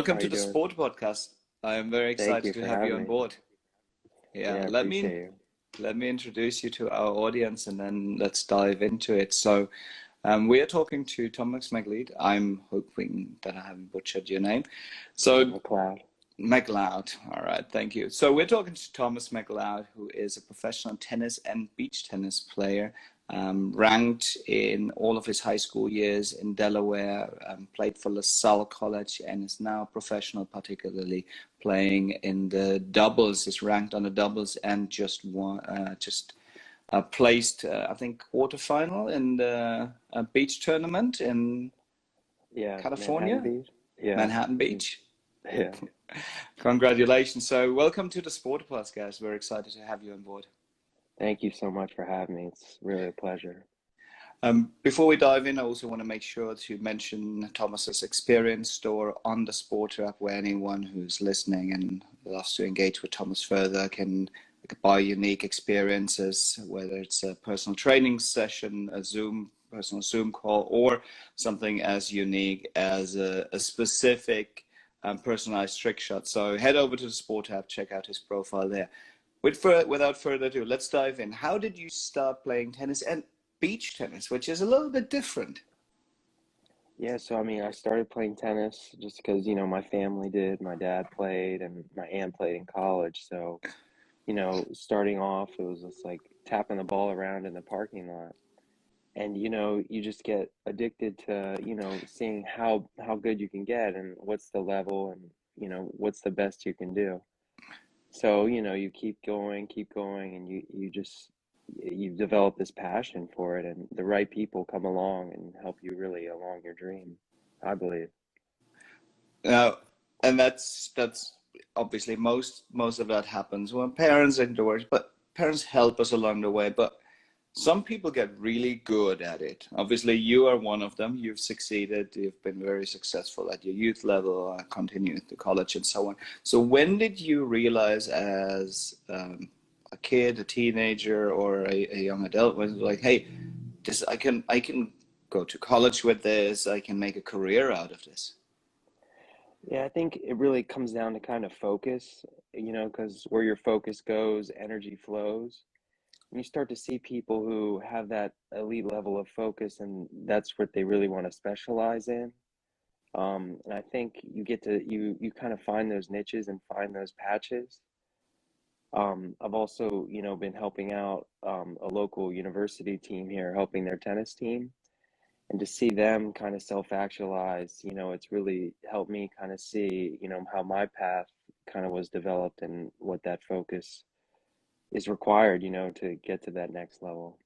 Welcome How are to you the doing? Sport Podcast. I am very Thank excited you to for have you having on me. board. Yeah, Yeah, I appreciate you. let me introduce you to our audience, and then let's dive into it. So, we are talking to Thomas MacLeod. I'm hoping that I haven't butchered your name. Yeah, So, MacLeod. MacLeod. All right, thank you. So we're talking to Thomas MacLeod, who is a professional tennis and beach tennis player, ranked in all of his high school years in Delaware, played for Lasalle College, and is now professional, particularly playing in the doubles. Is ranked on the doubles and just won, placed, I think, quarterfinal in the beach tournament in Yeah, Manhattan California, Beach. Yeah, Manhattan mm, Beach. yeah. Congratulations. So welcome to the Sport Podcast. We're excited to have you on board. Thank you so much for having me. It's really a pleasure. Before we dive in, I also want to make sure to mention Thomas's experience store on the SPRTER app, where anyone who's listening and loves to engage with Thomas further can buy unique experiences, whether it's a personal training session, personal Zoom call, or something as unique as a specific personalized trick shot. So head over to the SPRTER app, check out his profile there. Without further ado, let's dive in. How did you start playing tennis and beach tennis, which is a little bit different? Yeah, so I mean, I started playing tennis just because, my family did. My dad played and my aunt played in college. So, starting off, it was just like tapping the ball around in the parking lot. And, you just get addicted to, seeing how good you can get and what's the level and, what's the best you can do. So, you keep going, and you develop this passion for it, and the right people come along and help you really along your dream, I believe. Uh, and that's obviously most of that happens when parents endorse, but parents help us along the way. But some people get really good at it. Obviously, you are one of them. You've succeeded. You've been very successful at your youth level, continued to college, and so on. So, when did you realize, as a kid, a teenager, or a young adult, was like, "Hey, this I can go to college with this. I can make a career out of this." Yeah, I think it really comes down to kind of focus, because where your focus goes, energy flows. And you start to see people who have that elite level of focus, and that's what they really want to specialize in. And I think you kind of find those niches and find those patches. I've also, been helping out a local university team here, helping their tennis team, and to see them kind of self-actualize, it's really helped me kind of see, how my path kind of was developed and what that focus is required, to get to that next level.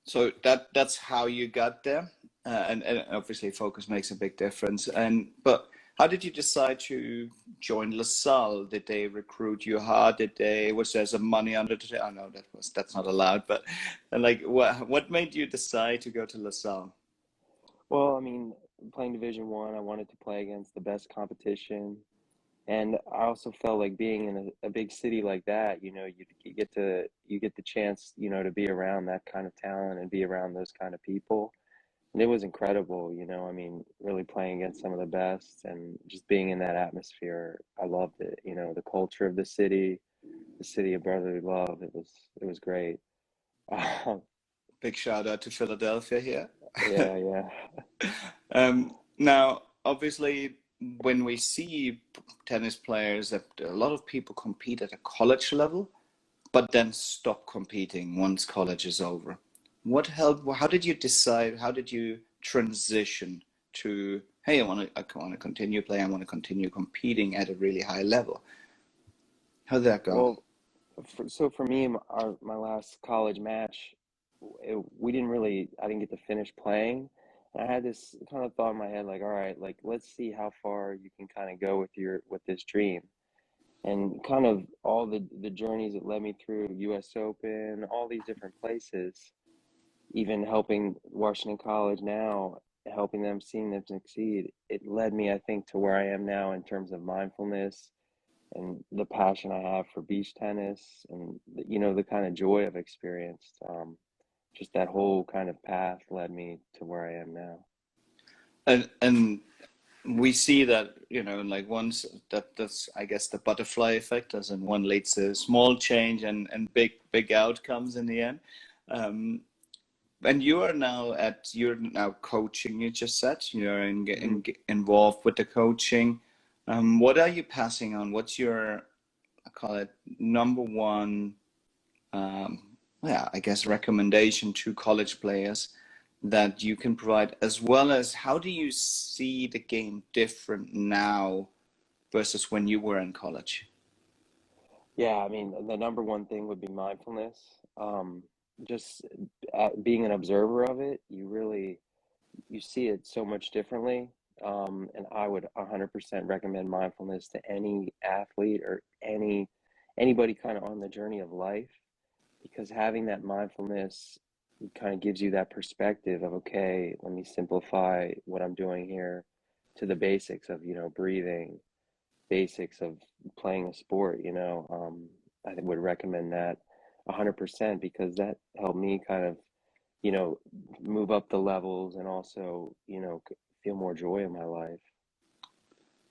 So that's how you got there, and obviously focus makes a big difference. But how did you decide to join LaSalle? Did they recruit you hard? Was there some money under the? I know that's not allowed, but like what made you decide to go to LaSalle? Well, I mean, playing Division 1, I wanted to play against the best competition. And I also felt like being in a big city like that, you get the chance, to be around that kind of talent and be around those kind of people. And it was incredible, I mean, really playing against some of the best and just being in that atmosphere. I loved it, the culture of the city of brotherly love. It was great. Big shout out to Philadelphia here. Yeah, yeah. Now, obviously, when we see tennis players, that a lot of people compete at a college level, but then stop competing once college is over. What helped? How did you decide? How did you transition to, hey, I want to continue playing. I want to continue competing at a really high level. How did that go? Well, for me, my last college match, we didn't really, I didn't get to finish playing. And I had this kind of thought in my head, like, all right, like, let's see how far you can kind of go with this dream. And kind of all the journeys that led me through US Open, all these different places, even helping Washington College now, helping them, seeing them succeed, it led me, I think, to where I am now in terms of mindfulness and the passion I have for beach tennis and the kind of joy I've experienced. Just that whole kind of path led me to where I am now. And we see that, like once that's, I guess, the butterfly effect, as in one leads to small change and big outcomes in the end. And you're now coaching, you just said, you're involved with the coaching. What are you passing on? What's your, I call it, number one, I guess, recommendation to college players that you can provide, as well as how do you see the game different now versus when you were in college? Yeah, I mean, the number one thing would be mindfulness. Just being an observer of it, you see it so much differently. And I would 100% recommend mindfulness to any athlete or anybody kind of on the journey of life, because having that mindfulness kind of gives you that perspective of, okay, let me simplify what I'm doing here to the basics of, breathing, basics of playing a sport, I would recommend that 100% because that helped me kind of, move up the levels and also, feel more joy in my life.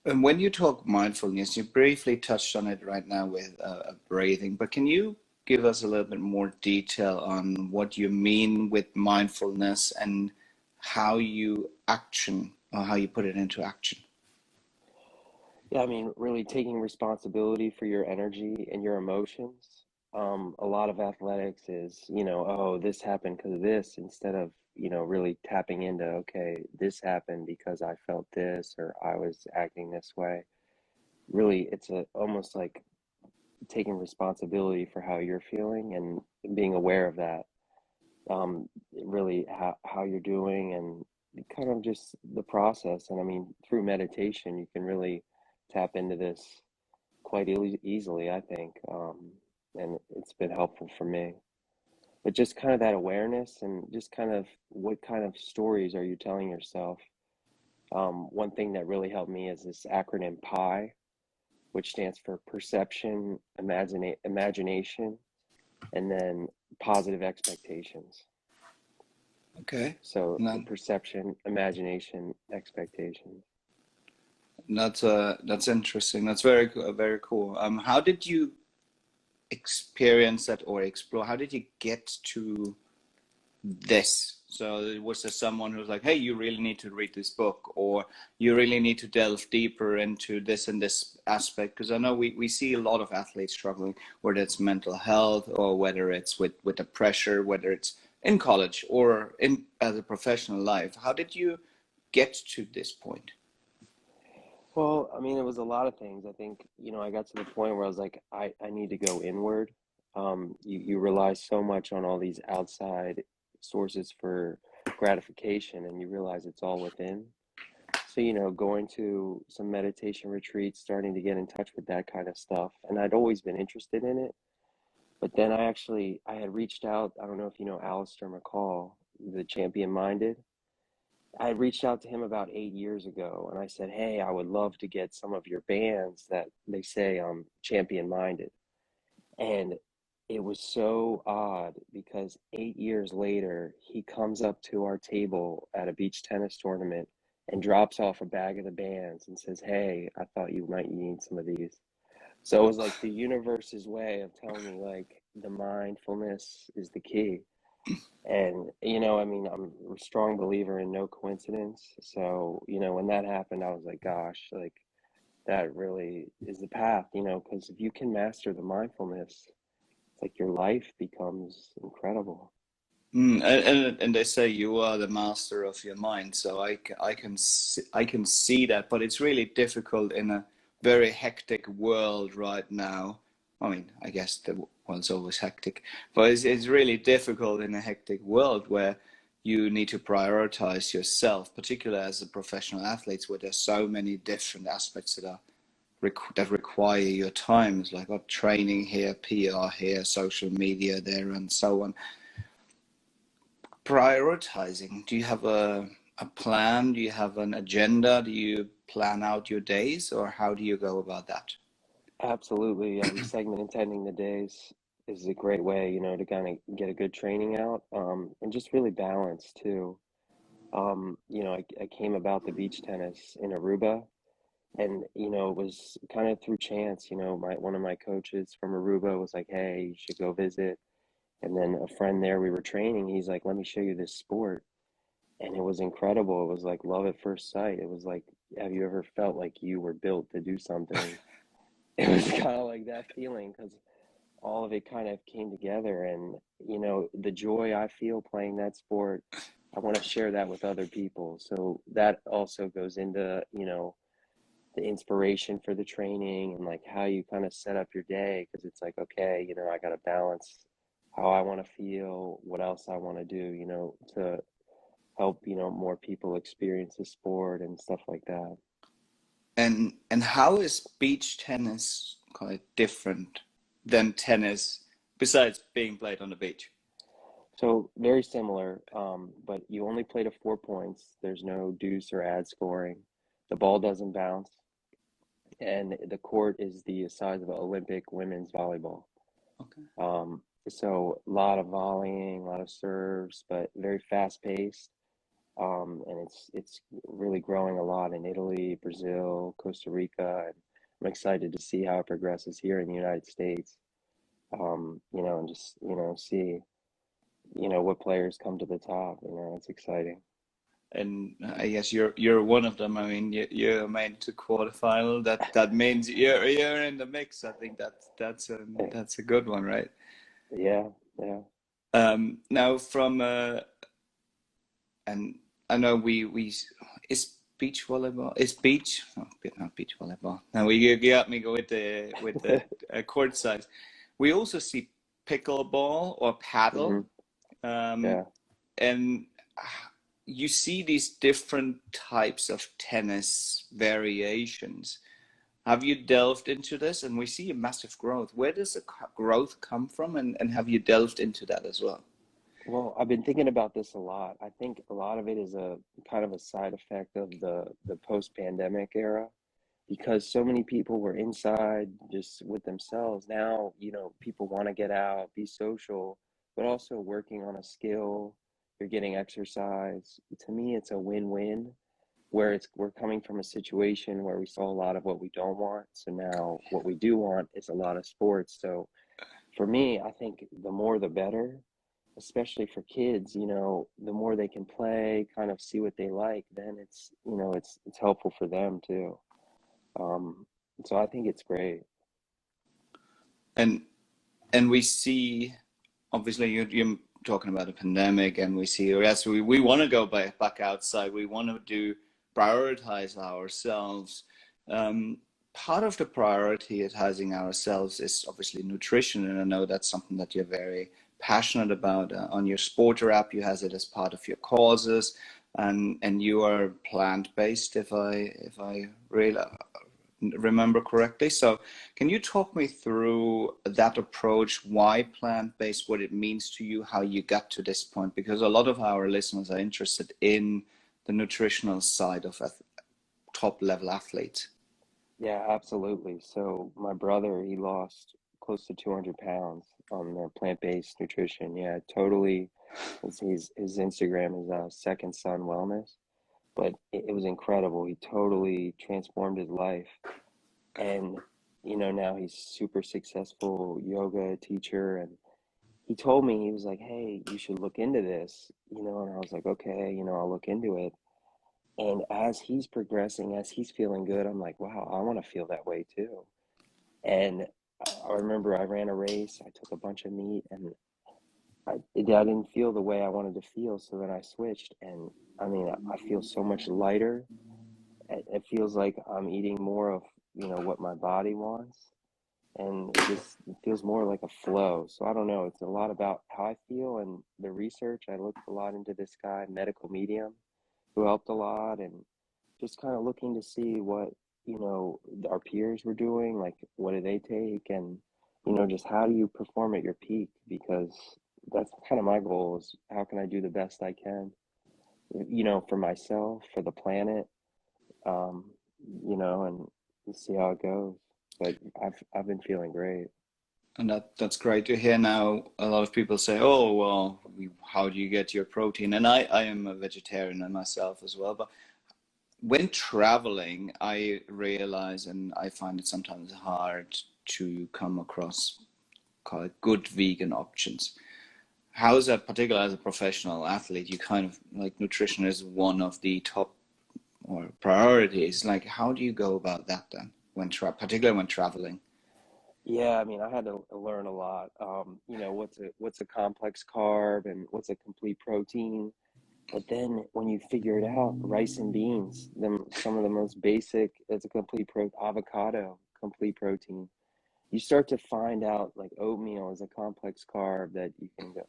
And when you talk mindfulness, you briefly touched on it right now with breathing, but can you give us a little bit more detail on what you mean with mindfulness and how you how you put it into action? Yeah, I mean, really taking responsibility for your energy and your emotions. A lot of athletics is, oh, this happened because of this, instead of, really tapping into, okay, this happened because I felt this or I was acting this way. Really, it's almost like taking responsibility for how you're feeling and being aware of that. Really how you're doing and kind of just the process. And I mean, through meditation, you can really tap into this quite easily, I think. And it's been helpful for me. But just kind of that awareness and just kind of what kind of stories are you telling yourself? One thing that really helped me is this acronym PI, which stands for perception, imagination, and then positive expectations. Okay. So And perception, imagination, expectations. that's interesting. That's very cool. How did you experience that or explore? How did you get to this? So was there someone who was like, hey, you really need to read this book, or you really need to delve deeper into this and this aspect? Because I know we see a lot of athletes struggling, whether it's mental health or whether it's with the pressure, whether it's in college or in as a professional life. How did you get to this point? Well, I mean, it was a lot of things. I think, I got to the point where I was like, I need to go inward. You rely so much on all these outside sources for gratification, and you realize it's all within. So, going to some meditation retreats, starting to get in touch with that kind of stuff. And I'd always been interested in it. But then I had reached out. I don't know if you know Alistair McCall, the Champion Minded. I reached out to him about 8 years ago and I said, hey, I would love to get some of your bands that they say champion minded. And it was so odd because 8 years later, he comes up to our table at a beach tennis tournament and drops off a bag of the bands and says, hey, I thought you might need some of these. So it was like the universe's way of telling me, like, the mindfulness is the key. And, I mean, I'm a strong believer in no coincidence. So, when that happened, I was like, gosh, like that really is the path, because if you can master the mindfulness, it's like your life becomes incredible. And they say you are the master of your mind, so I can see that, but it's really difficult in a very hectic world right now. I mean, I guess the world's always hectic, but it's really difficult in a hectic world where you need to prioritize yourself, particularly as a professional athlete, where there's so many different aspects that require your time. It's like, oh, training here, PR here, social media there, and so on. Prioritizing, do you have a plan? Do you have an agenda? Do you plan out your days, or how do you go about that? Absolutely. Segmenting the days is a great way, to kind of get a good training out, and just really balance too. I came about the beach tennis in Aruba, and it was kind of through chance. One of my coaches from Aruba was like, "Hey, you should go visit." And then a friend there, we were training. He's like, "Let me show you this sport," and it was incredible. It was like love at first sight. It was like, have you ever felt like you were built to do something? It was kind of like that feeling because all of it kind of came together, and the joy I feel playing that sport, I want to share that with other people. So that also goes into the inspiration for the training and like how you kind of set up your day, because it's like, okay, I got to balance how I want to feel, what else I want to do, to help more people experience the sport and stuff like that. And how is beach tennis quite different than tennis besides being played on the beach? So very similar, but you only play to 4 points. There's no deuce or ad scoring. The ball doesn't bounce, and the court is the size of an Olympic women's volleyball. Okay. So a lot of volleying, a lot of serves, but very fast paced. And it's really growing a lot in Italy, Brazil, Costa Rica, and I'm excited to see how it progresses here in the United States. And just see what players come to the top. It's exciting. And I guess you're one of them. I mean, you made it to quarterfinal. That means you're in the mix. I think that's a good one, right? Yeah, yeah. Now from and I know we is beach volleyball is beach not beach volleyball. Now you got me go with the court size. We also see pickleball or paddle, Hmm. Yeah. and you see these different types of tennis variations. Have you delved into this? And we see a massive growth. Where does the growth come from? And have you delved into that as well? Well, I've been thinking about this a lot. I think a lot of it is a kind of a side effect of the post-pandemic era, because so many people were inside just with themselves. Now, people want to get out, be social, but also working on a skill. You're getting exercise. To me, it's a win-win, where we're coming from a situation where we saw a lot of what we don't want. So now what we do want is a lot of sports. So for me, I think the more the better, especially for kids. The more they can play, kind of see what they like, then it's helpful for them too. Um, so I think it's great. And and we see, obviously, you're talking about a pandemic, and we see, yes, we want to go back outside. We want to prioritize ourselves. Um, Part of the prioritizing ourselves is obviously nutrition, and I know that's something that you're very passionate about. On your SPRTER app, you has it as part of your causes, and you are plant-based, if I really remember correctly. So can you talk me through that approach, why plant-based, what it means to you, how you got to this point? Because a lot of our listeners are interested in the nutritional side of a top level athlete. Yeah, absolutely. So my brother, he lost close to 200 pounds on the plant-based nutrition. Yeah, totally. His Instagram is Second Son Wellness, but it was incredible. He totally transformed his life. And now he's super successful yoga teacher. And he told me, he was like, "Hey, you should look into this," and I was like, "Okay, I'll look into it." And as he's progressing, as he's feeling good, I'm like, wow, I want to feel that way too. And I remember I ran a race, I took a bunch of meat, and I didn't feel the way I wanted to feel. So then I switched, and I mean, I feel so much lighter. It feels like I'm eating more of, what my body wants. And it feels more like a flow. So I don't know. It's a lot about how I feel and the research. I looked a lot into this guy, medical medium, who helped a lot, and just kind of looking to see what our peers were doing, like what do they take, and just how do you perform at your peak, because that's kind of my goal, is how can I do the best I can, for myself, for the planet, and see how it goes. But I've been feeling great. And that's great to hear. Now, a lot of people say, "Oh, well, how do you get your protein?" And I am a vegetarian and myself as well. But when traveling, I realize, and I find it sometimes hard to come across, call it, good vegan options. How is that, particularly as a professional athlete? You kind of like nutrition is one of the top or priorities. Like, how do you go about that then, particularly when traveling? Yeah, I mean, I had to learn a lot. You know, what's a complex carb and what's a complete protein. But then when you figure it out, rice and beans, some of the most basic, it's a avocado, complete protein. You start to find out like oatmeal is a complex carb that you can go.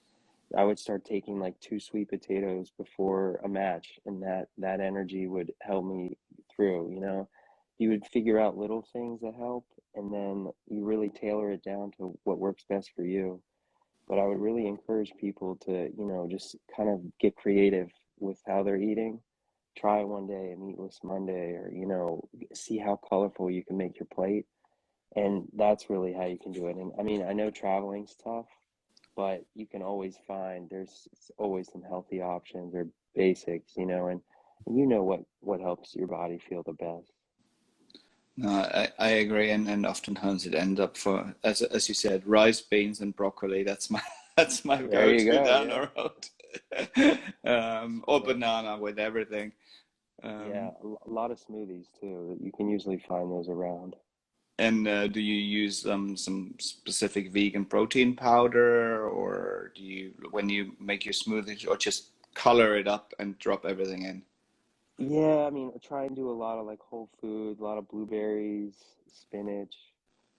I would start taking like 2 sweet potatoes before a match, and that energy would help me through, you know. You would figure out little things that help, and then you really tailor it down to what works best for you. But I would really encourage people to, you know, just kind of get creative with how they're eating. Try one day a meatless Monday, or, you know, see how colorful you can make your plate. And that's really how you can do it. And I mean, I know traveling's tough, but you can always find there's always some healthy options or basics, you know, and you know what helps your body feel the best. No, I agree, and oftentimes it ends up for, as you said, rice, beans, and broccoli. That's my that's my There you go-to go. down Yeah. the road. Or Yeah. banana with everything. Yeah. Um, A lot of smoothies too. You can usually find those around. and do you use some specific vegan protein powder, or do you, when you make your smoothies, or just color it up and drop everything in? Yeah, I mean, I try and do a lot of like whole food, a lot of blueberries, spinach,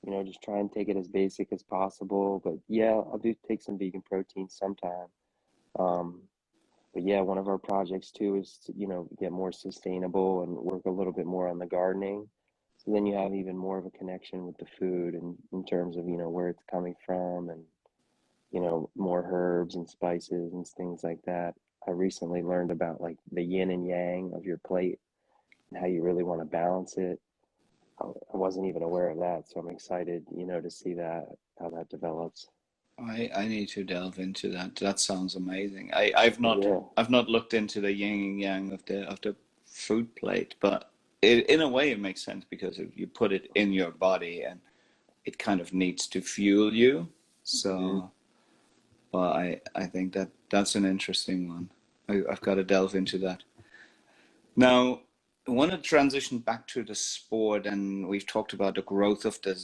you know, just try and take it as basic as possible. But yeah, I'll do take some vegan protein sometime. Um, but yeah, one of our projects too is to, you know, get more sustainable and work a little bit more on the gardening. So then you have even more of a connection with the food and in terms of, you know, where it's coming from and, you know, more herbs and spices and things like that. I recently learned about like the yin and yang of your plate and how you really want to balance it. I wasn't even aware of that, so I'm excited, you know, to see that how that develops. I need to delve into that. That sounds amazing. Yeah. I've not looked into the yin and yang of the food plate, but in a way it makes sense because if you put it in your body and it kind of needs to fuel you. Hmm. So, but I think that that's an interesting one. I've got to delve into that. Now, I want to transition back to the sport, and we've talked about the growth of the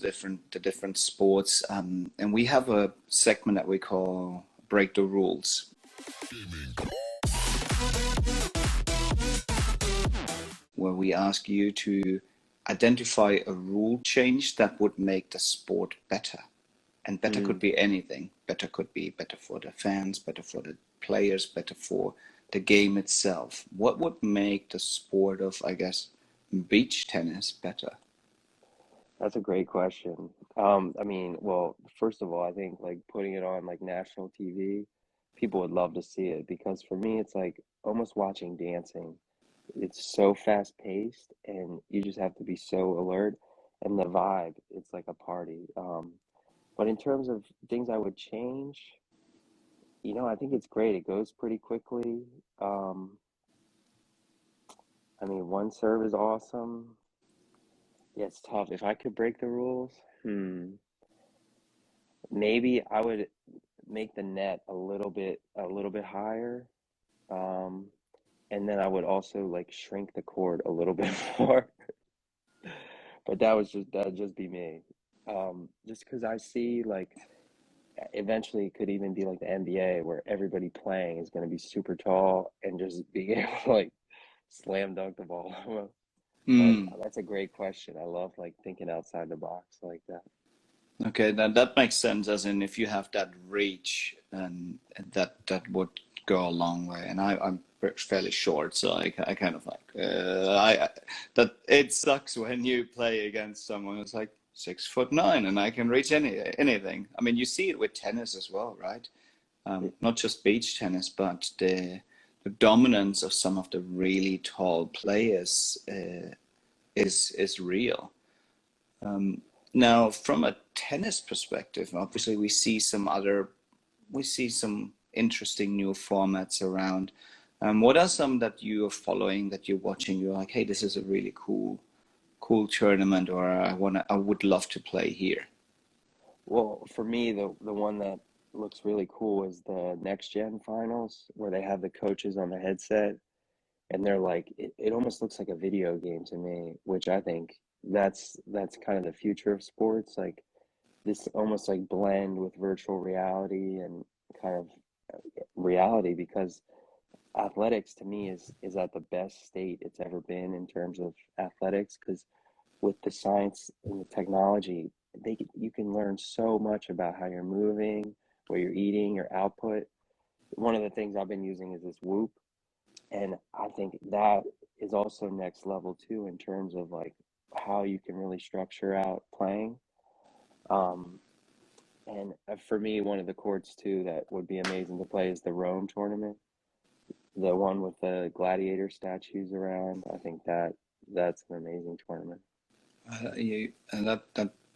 different sports, and we have a segment that we call "Break the Rules," where we ask you to identify a rule change that would make the sport better. And better could Mm, be anything. Better could be better for the fans, better for the players, better for the game itself. What would make the sport of, I guess, beach tennis better? that's a great question. I mean, well, first of all, I think like putting it on like national TV, people would love to see it because for me, it's like almost watching dancing. It's so fast paced and you just have to be so alert and the vibe, it's like a party. But in terms of things I would change, you know, I think it's great. It goes pretty quickly. Um, I mean, one serve is awesome. Yeah, it's tough. If I could break the rules, maybe I would make the net a little bit higher. Um, and then I would also like shrink the court a little bit more. But that'd just be me. Just because I see like eventually it could even be like the NBA where everybody playing is going to be super tall and just being able to like slam dunk the ball. But Hmm. that's a great question. I love like thinking outside the box like that. Okay, that makes sense. As in, if you have that reach, and that would go a long way. And I'm fairly short, so I kind of like that. It sucks when you play against someone who's like 6'9" and I can reach anything. I mean, you see it with tennis as well, right? Not just beach tennis, but the dominance of some of the really tall players is real. Now, from a tennis perspective, obviously we see some interesting new formats around. What are some that you are following, that you're watching? You're like, hey, this is a really cool tournament, or I would love to play here. Well, for me, the one that looks really cool is the next gen finals, where they have the coaches on the headset and they're like, it almost looks like a video game to me, which I think that's kind of the future of sports, like this almost like blend with virtual reality and kind of reality, because athletics to me is at the best state it's ever been in terms of athletics, because with the science and the technology, you can learn so much about how you're moving, what you're eating, your output. One of the things I've been using is this Whoop, and I think that is also next level too in terms of like how you can really structure out playing. Um, and for me, one of the courts too that would be amazing to play is the Rome tournament, the one with the gladiator statues around. I think that's an amazing tournament.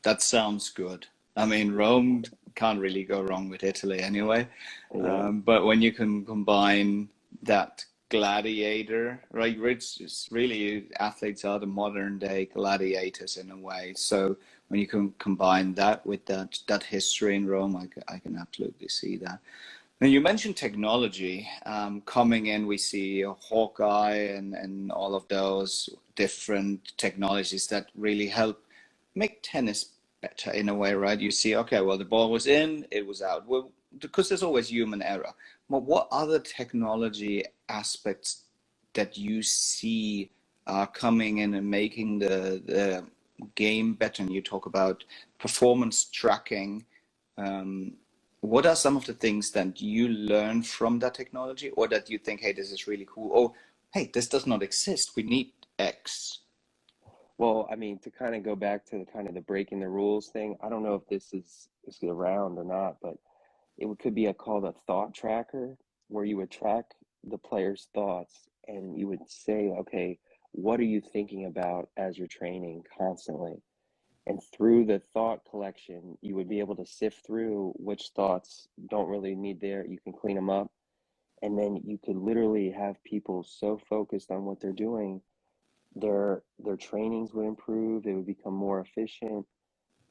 That sounds good. I mean, Rome can't really go wrong with Italy anyway. Yeah, But when you can combine that gladiator, right? It's really, athletes are the modern day gladiators in a way. So when you can combine that with that history in Rome, I can absolutely see that. Now, you mentioned technology coming in. We see Hawkeye and all of those different technologies that really help make tennis better in a way, right? You see, okay, well, the ball was in, it was out. Well, because there's always human error. But what other technology aspects that you see are coming in and making the game better? And you talk about performance tracking. Um, what are some of the things that you learn from that technology, or that you think, hey, this is really cool? Oh, hey, this does not exist. We need X. well, I mean, to kind of go back to the kind of the breaking the rules thing, I don't know if this is around or not, but could be called a thought tracker, where you would track the player's thoughts and you would say, okay, what are you thinking about as you're training constantly? And through the thought collection, you would be able to sift through which thoughts don't really need there. You can clean them up. And then you could literally have people so focused on what they're doing, their trainings would improve, they would become more efficient,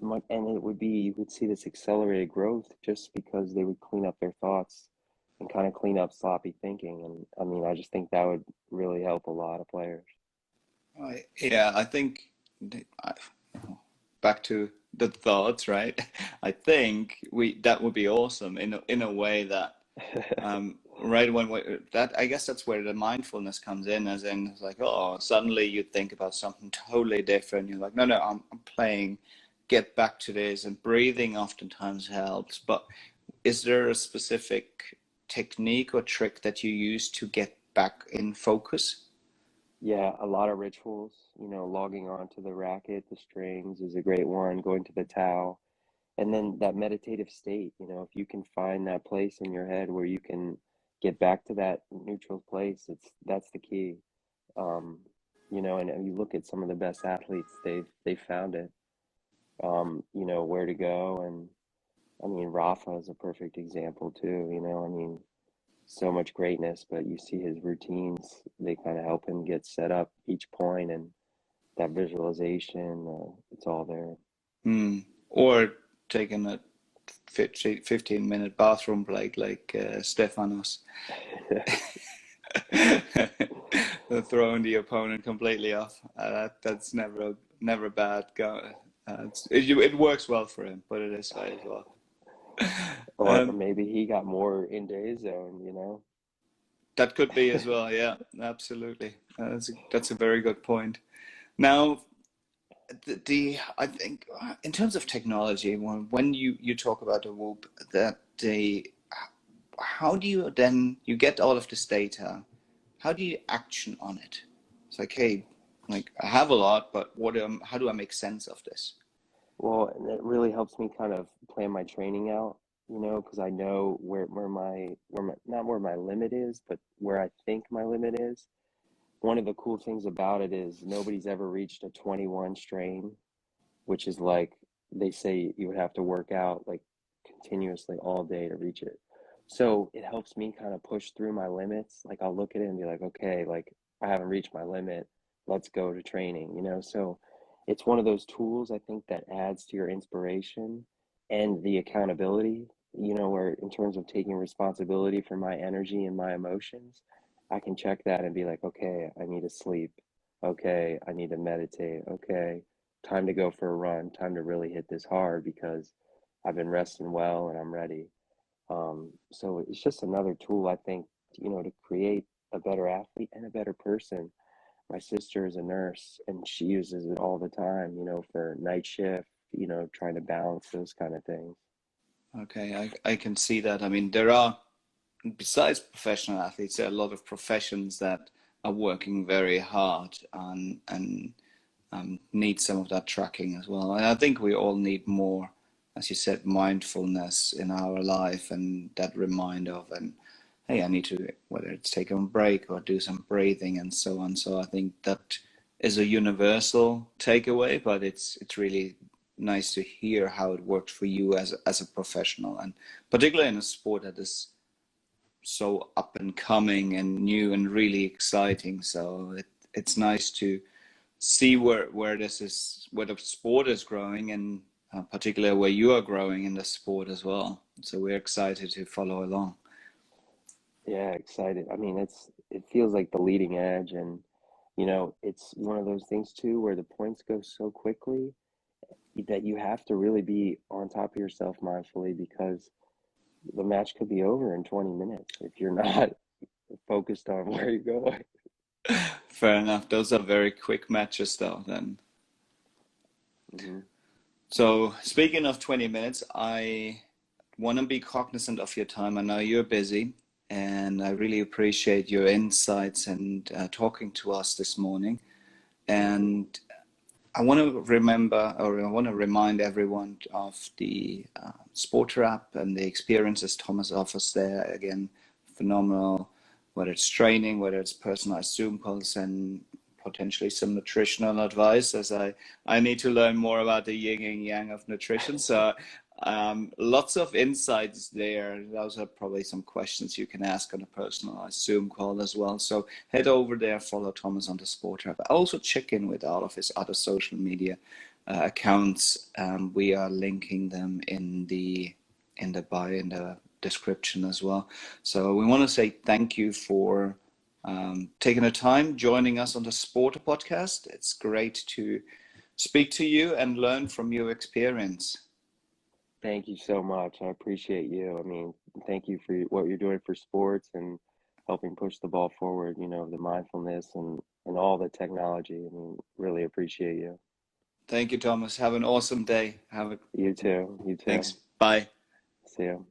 and it would be, you would see this accelerated growth just because they would clean up their thoughts and kind of clean up sloppy thinking. And I mean, I just think that would really help a lot of players. Yeah, I think back to the thoughts, right? I think that would be awesome in a way that right when that, I guess that's where the mindfulness comes in, as in it's like, oh, suddenly you think about something totally different. You're like, no, I'm playing, get back to this, and breathing oftentimes helps. But is there a specific technique or trick that you use to get back in focus? Yeah, a lot of rituals, logging on to the racket, the strings is a great one, going to the towel, and then that meditative state, if you can find that place in your head where you can get back to that neutral place, that's the key. Um, and you look at some of the best athletes, they've found it, where to go. And I mean, Rafa is a perfect example too, I mean, so much greatness, but you see his routines, they kind of help him get set up each point, and that visualization, it's all there. Or taking a 15-minute bathroom break like Stefanos. Throwing the opponent completely off. That's never bad. It works well for him, put it this way as well. Or Um, maybe he got more into his zone, that could be as well. Yeah, absolutely. That's a very good point. Now, I think in terms of technology, when you talk about the Whoop, that how do you then, you get all of this data? How do you action on it? It's like, hey, like I have a lot, but how do I make sense of this? Well, and it really helps me kind of plan my training out, because I know not where my limit is, but where I think my limit is. One of the cool things about it is nobody's ever reached a 21 strain, which is like they say you would have to work out like continuously all day to reach it. So it helps me kind of push through my limits. Like I'll look at it and be like, okay, like I haven't reached my limit. Let's go to training, you know? So it's one of those tools I think that adds to your inspiration and the accountability, you know, where in terms of taking responsibility for my energy and my emotions, I can check that and be like, okay, I need to sleep. Okay, I need to meditate. Okay, time to go for a run, time to really hit this hard because I've been resting well and I'm ready. So it's just another tool, I think, you know, to create a better athlete and a better person. My sister is a nurse and she uses it all the time, you know, for night shift, you know, trying to balance those kind of things. Okay, I can see that. I mean, there are, besides professional athletes, there are a lot of professions that are working very hard and need some of that tracking as well. And I think we all need more, as you said, mindfulness in our life, and that reminder of, and hey, I need to, whether it's take a break or do some breathing and so on. So I think that is a universal takeaway, but it's really nice to hear how it worked for you as a professional, and particularly in a sport that is so up and coming and new and really exciting. So it's nice to see where this is, where the sport is growing, and particularly where you are growing in the sport as well. So we're excited to follow along. Yeah, excited. I mean, it feels like the leading edge, and you know, it's one of those things too where the points go so quickly that you have to really be on top of yourself mindfully because the match could be over in 20 minutes if you're not focused on where you're going. Fair enough. Those are very quick matches though then. Hmm. So speaking of 20 minutes, I want to be cognizant of your time. I know you're busy, and I really appreciate your insights and talking to us this morning. And I want to remind everyone of the SPRTER app and the experiences Thomas offers there. Again, phenomenal, whether it's training, whether it's personalized Zoom calls, and potentially some nutritional advice, as I need to learn more about the yin and yang of nutrition. So lots of insights there. Those are probably some questions you can ask on a personalized Zoom call as well. So head over there, follow Thomas on the SPRTER app. Also check in with all of his other social media accounts. We are linking them in the bio, in the description as well. So we want to say thank you for taking the time, joining us on the SPRTER podcast. It's great to speak to you and learn from your experience. Thank you so much. I appreciate you. I mean, thank you for what you're doing for sports and helping push the ball forward, you know, the mindfulness and all the technology. I mean, really appreciate you. Thank you, Thomas. Have an awesome day. You too. You too. Thanks. Bye. See you.